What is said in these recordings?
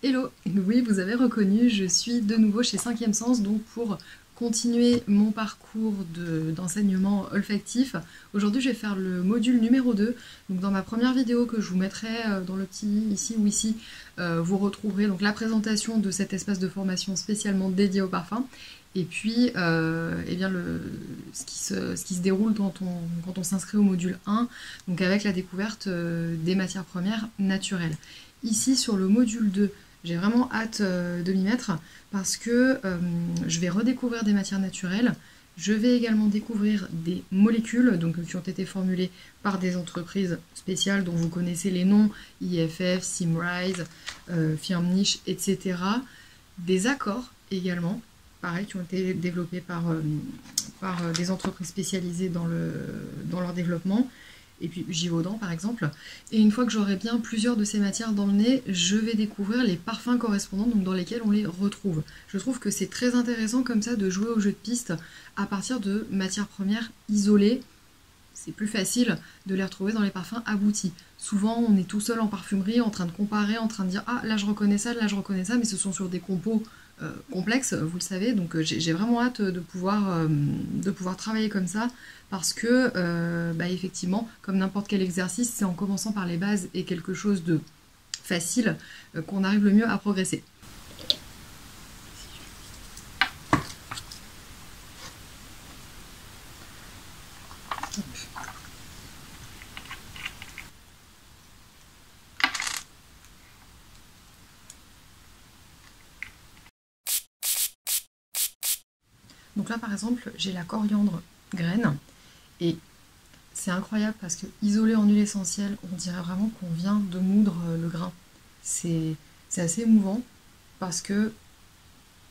Hello! Oui, vous avez reconnu, je suis de nouveau chez 5e Sens, donc pour continuer mon parcours d'enseignement olfactif. Aujourd'hui, je vais faire le module numéro 2. Donc dans ma première vidéo que je vous mettrai dans le petit ici ou ici, vous retrouverez donc la présentation de cet espace de formation spécialement dédié au parfum. Et puis, eh bien ce qui se déroule quand on s'inscrit au module 1, donc avec la découverte des matières premières naturelles. Ici, sur le module 2, j'ai vraiment hâte de m'y mettre parce que je vais redécouvrir des matières naturelles. Je vais également découvrir des molécules donc, qui ont été formulées par des entreprises spéciales dont vous connaissez les noms, IFF, Symrise, Firmenich, etc. Des accords également, pareil, qui ont été développés par des entreprises spécialisées dans leur développement. Et puis Givaudan par exemple. Et une fois que j'aurai bien plusieurs de ces matières dans le nez, je vais découvrir les parfums correspondants, donc dans lesquels on les retrouve. Je trouve que c'est très intéressant comme ça de jouer au jeu de piste à partir de matières premières isolées. C'est plus facile de les retrouver dans les parfums aboutis. Souvent, on est tout seul en parfumerie, en train de comparer, en train de dire « Ah, là je reconnais ça, là je reconnais ça », mais ce sont sur des compos complexes, vous le savez, donc j'ai vraiment hâte de pouvoir travailler comme ça, parce que, effectivement, comme n'importe quel exercice, c'est en commençant par les bases et quelque chose de facile qu'on arrive le mieux à progresser. Donc là par exemple j'ai la coriandre graine et c'est incroyable parce que isolé en huile essentielle on dirait vraiment qu'on vient de moudre le grain. C'est assez émouvant parce que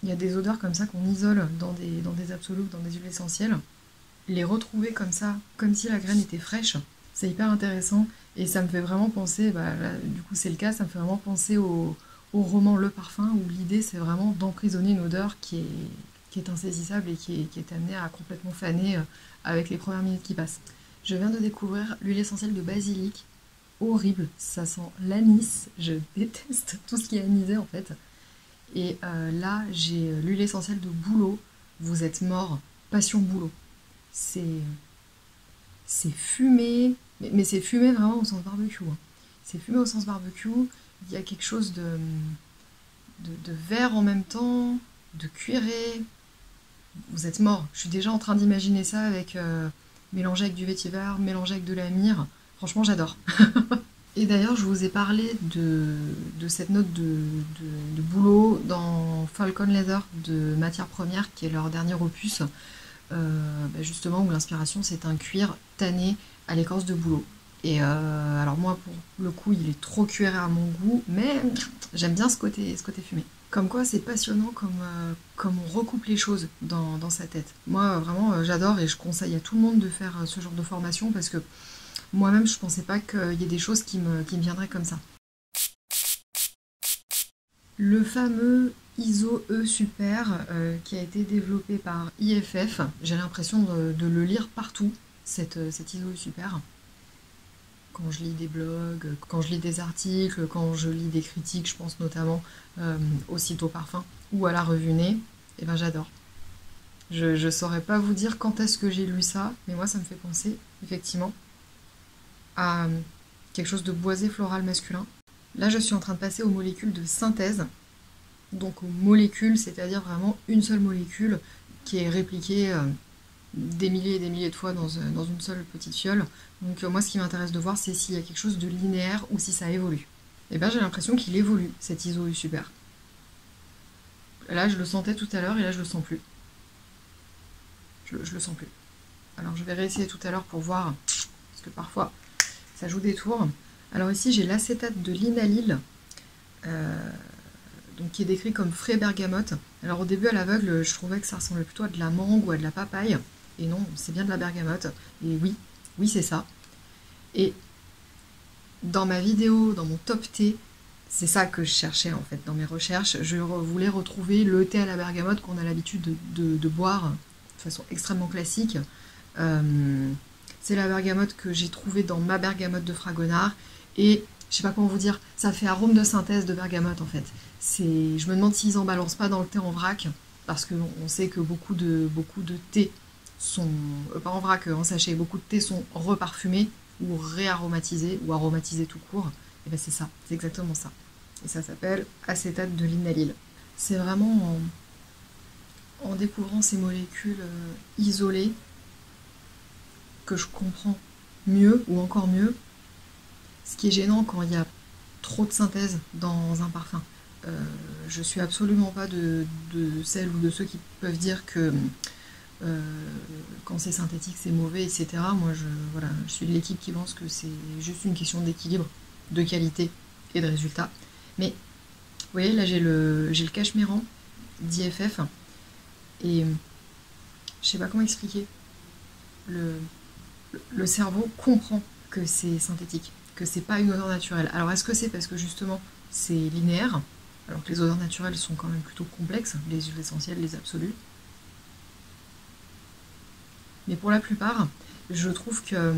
il y a des odeurs comme ça qu'on isole dans des absolus, dans des huiles essentielles. Les retrouver comme ça, comme si la graine était fraîche, c'est hyper intéressant et ça me fait vraiment penser, là, du coup c'est le cas, ça me fait vraiment penser au roman Le Parfum où l'idée c'est vraiment d'emprisonner une odeur qui est insaisissable et qui est amenée à complètement faner avec les premières minutes qui passent. Je viens de découvrir l'huile essentielle de basilic, horrible, ça sent l'anis, je déteste tout ce qui est anisé en fait. Et là j'ai l'huile essentielle de bouleau, vous êtes mort, passion bouleau. C'est fumé, mais c'est fumé vraiment au sens barbecue. Hein. C'est fumé au sens barbecue, il y a quelque chose de vert en même temps, de cuiré. Vous êtes mort. Je suis déjà en train d'imaginer ça avec mélangé avec du vétiver, mélangé avec de la myrrhe. Franchement, j'adore. Et d'ailleurs, je vous ai parlé de cette note de bouleau dans Falcon Leather de Matières Premières, qui est leur dernier opus, justement où l'inspiration c'est un cuir tanné à l'écorce de bouleau. Et alors moi, pour le coup, il est trop cuiré à mon goût, mais j'aime bien ce côté fumé. Comme quoi, c'est passionnant comme on recoupe les choses dans sa tête. Moi, vraiment, j'adore et je conseille à tout le monde de faire ce genre de formation parce que moi-même, je pensais pas qu'il y ait des choses qui me viendraient comme ça. Le fameux ISO E Super qui a été développé par IFF, j'ai l'impression de le lire partout, cet ISO E Super. Quand je lis des blogs, quand je lis des articles, quand je lis des critiques, je pense notamment au site au parfum ou à la revue Nez, et ben j'adore. Je saurais pas vous dire quand est-ce que j'ai lu ça, mais moi ça me fait penser effectivement à quelque chose de boisé floral masculin. Là je suis en train de passer aux molécules de synthèse, donc aux molécules, c'est-à-dire vraiment une seule molécule qui est répliquée des milliers et des milliers de fois dans une seule petite fiole. Donc moi ce qui m'intéresse de voir c'est s'il y a quelque chose de linéaire ou si ça évolue. Et bien j'ai l'impression qu'il évolue cet ISO U Super. Là je le sentais tout à l'heure et là je le sens plus. Je le sens plus. Alors je vais réessayer tout à l'heure pour voir, parce que parfois ça joue des tours. Alors ici j'ai l'acétate de linalyle, donc qui est décrit comme frais bergamote. Alors au début à l'aveugle je trouvais que ça ressemblait plutôt à de la mangue ou à de la papaye. Et non, c'est bien de la bergamote. Et oui c'est ça. Et dans ma vidéo, dans mon top thé, c'est ça que je cherchais en fait dans mes recherches. Je voulais retrouver le thé à la bergamote qu'on a l'habitude de boire de façon extrêmement classique. C'est la bergamote que j'ai trouvée dans ma bergamote de Fragonard. Et je sais pas comment vous dire, ça fait arôme de synthèse de bergamote en fait. Je me demande s'ils en balancent pas dans le thé en vrac, parce qu'on sait que beaucoup de thés sont, pas en vrac, en sachet, beaucoup de thés sont reparfumés ou réaromatisés ou aromatisés tout court. Et ben c'est ça, c'est exactement ça. Et ça s'appelle acétate de linalyle. C'est vraiment en découvrant ces molécules isolées que je comprends mieux ou encore mieux ce qui est gênant quand il y a trop de synthèse dans un parfum. Je suis absolument pas de celles ou de ceux qui peuvent dire que quand c'est synthétique c'est mauvais, etc. Moi voilà, je suis de l'équipe qui pense que c'est juste une question d'équilibre, de qualité et de résultat. Mais vous voyez, là j'ai le Cashmeran d'IFF et je sais pas comment expliquer. Le cerveau comprend que c'est synthétique, que c'est pas une odeur naturelle. Alors est-ce que c'est parce que justement c'est linéaire, alors que les odeurs naturelles sont quand même plutôt complexes, les huiles essentielles, les absolus. Mais pour la plupart, je trouve que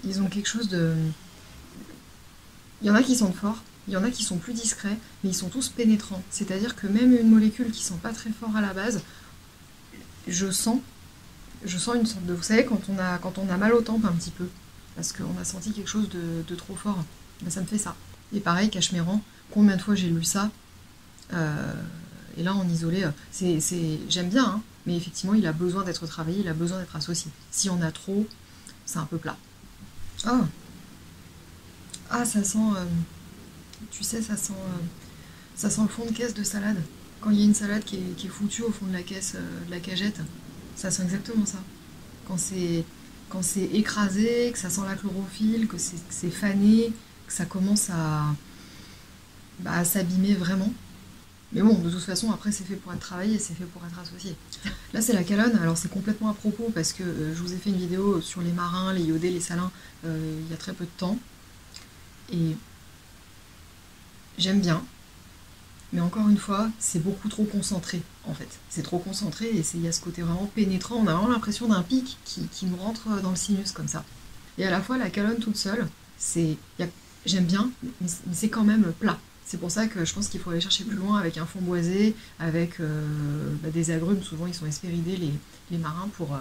ils ont quelque chose de... Il y en a qui sentent fort, il y en a qui sont plus discrets, mais ils sont tous pénétrants. C'est-à-dire que même une molécule qui sent pas très fort à la base, je sens une sorte de... Vous savez, quand on a mal aux tempes un petit peu, parce qu'on a senti quelque chose de trop fort, ben ça me fait ça. Et pareil, Cashmeran, combien de fois j'ai lu ça et là, en isolé, j'aime bien, hein, mais effectivement, il a besoin d'être travaillé, il a besoin d'être associé. Si on a trop, c'est un peu plat. Ah, ah ça sent... tu sais, ça sent le fond de caisse de salade. Quand il y a une salade qui est foutue au fond de la caisse, de la cagette, ça sent exactement ça. Quand c'est écrasé, que ça sent la chlorophylle, que c'est fané, que ça commence à s'abîmer vraiment. Mais bon, de toute façon, après, c'est fait pour être travaillé, c'est fait pour être associé. Là, c'est la Calonne. Alors, c'est complètement à propos parce que je vous ai fait une vidéo sur les marins, les iodés, les salins, il y a très peu de temps. Et j'aime bien. Mais encore une fois, c'est beaucoup trop concentré, en fait. C'est trop concentré et il y a ce côté vraiment pénétrant. On a vraiment l'impression d'un pic qui nous rentre dans le sinus, comme ça. Et à la fois, la Calonne toute seule, j'aime bien, mais c'est quand même plat. C'est pour ça que je pense qu'il faut aller chercher plus loin avec un fond boisé, avec des agrumes. Souvent, ils sont hespéridés, les marins, pour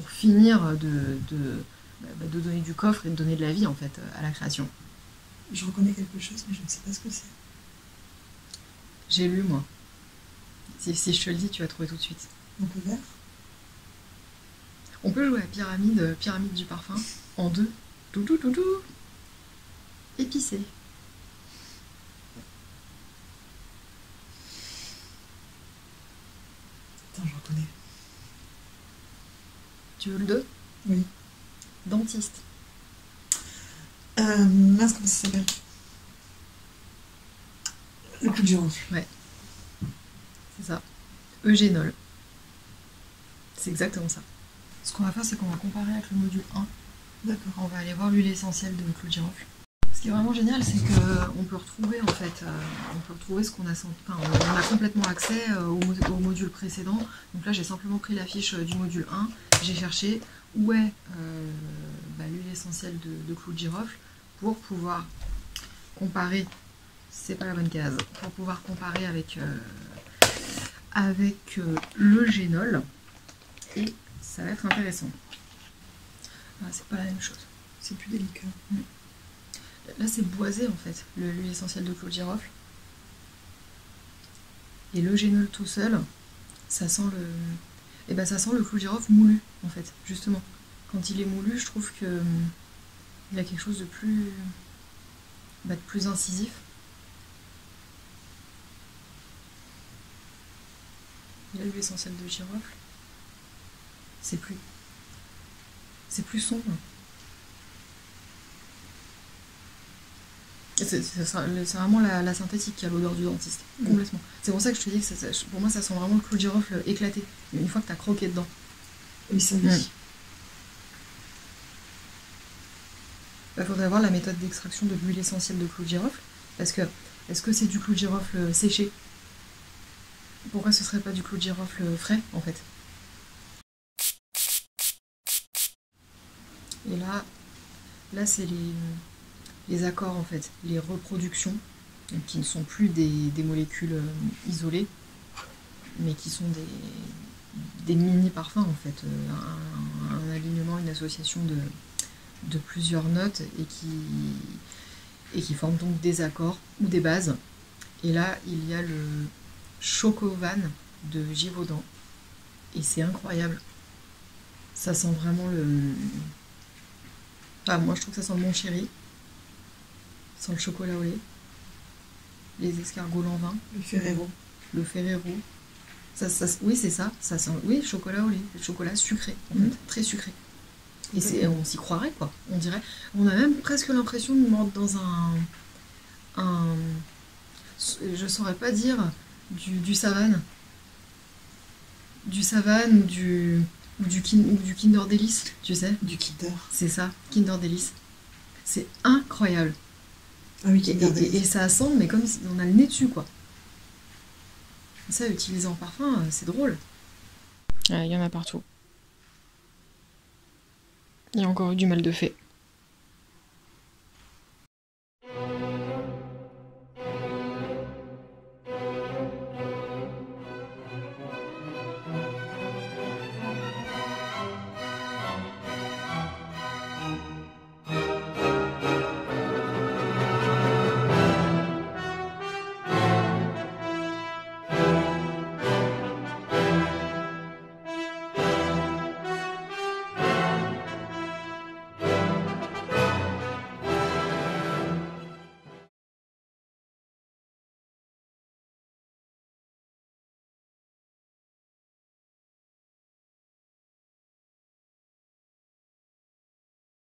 finir de donner du coffre et de donner de la vie, en fait, à la création. Je reconnais quelque chose, mais je ne sais pas ce que c'est. J'ai lu, moi. Si je te le dis, tu vas trouver tout de suite. Un peu vert. On peut jouer à pyramide du parfum, en deux. Tout. Épicé. Attends, je reconnais. Tu veux le 2? Oui. Dentiste. Mince, comment ça s'appelle? Le clou de girofle. Ouais. C'est ça. Eugénol. C'est exactement ça. Ce qu'on va faire, c'est qu'on va comparer avec le module 1. D'accord. On va aller voir l'huile essentielle de clou de girofle. Ce qui est vraiment génial, c'est qu'on peut retrouver en fait, ce qu'on a senti. Enfin, on a complètement accès au module précédent. Donc là, j'ai simplement pris la fiche du module 1. J'ai cherché où est l'huile essentielle de clou de girofle pour pouvoir comparer. C'est pas la bonne case. Pour pouvoir comparer avec l'eugénol. Et ça va être intéressant. Ah, c'est pas la même chose. C'est plus délicat. Là, c'est boisé en fait, l'huile essentielle de clou de girofle. Et l'eugénol tout seul, ça sent ça sent le clou de girofle moulu en fait, justement. Quand il est moulu, je trouve que il a quelque chose de plus incisif. Et là, l'huile essentielle de girofle, c'est plus sombre. C'est vraiment la synthétique qui a l'odeur du dentiste, complètement. C'est pour ça que je te dis que pour moi ça sent vraiment le clou de girofle éclaté, une fois que tu as croqué dedans. Oui, ça oui. Il faudrait voir la méthode d'extraction de l'huile essentielle de clou de girofle, parce que est-ce que c'est du clou de girofle séché? Pourquoi ce serait pas du clou de girofle frais en fait? Et là c'est les accords en fait, les reproductions, donc qui ne sont plus des molécules isolées, mais qui sont des mini-parfums en fait, un alignement, une association de plusieurs notes et qui forment donc des accords ou des bases. Et là, il y a le Chocovan de Givaudan. Et c'est incroyable. Ça sent vraiment le... Enfin, moi, je trouve que ça sent le Mon Chéri. Ça sent le chocolat au lait. Les escargots en vin. Le Ferrero. Le Ferrero. Oui, c'est ça. Ça sent... Oui, chocolat au lait. Le chocolat sucré, en fait. Très sucré. Et on s'y croirait, quoi. On dirait... On a même presque l'impression de mordre dans je saurais pas dire du Savane. Du Savane ou du Kinder Delice, tu sais. Du Kinder. C'est ça, Kinder Delice. C'est incroyable. Ah oui, Kinder Delice. Et ça sent, mais comme si on a le nez dessus, quoi. Ça, utilisé en parfum, c'est drôle. Il y en a partout. Il y a encore eu du mal de fait.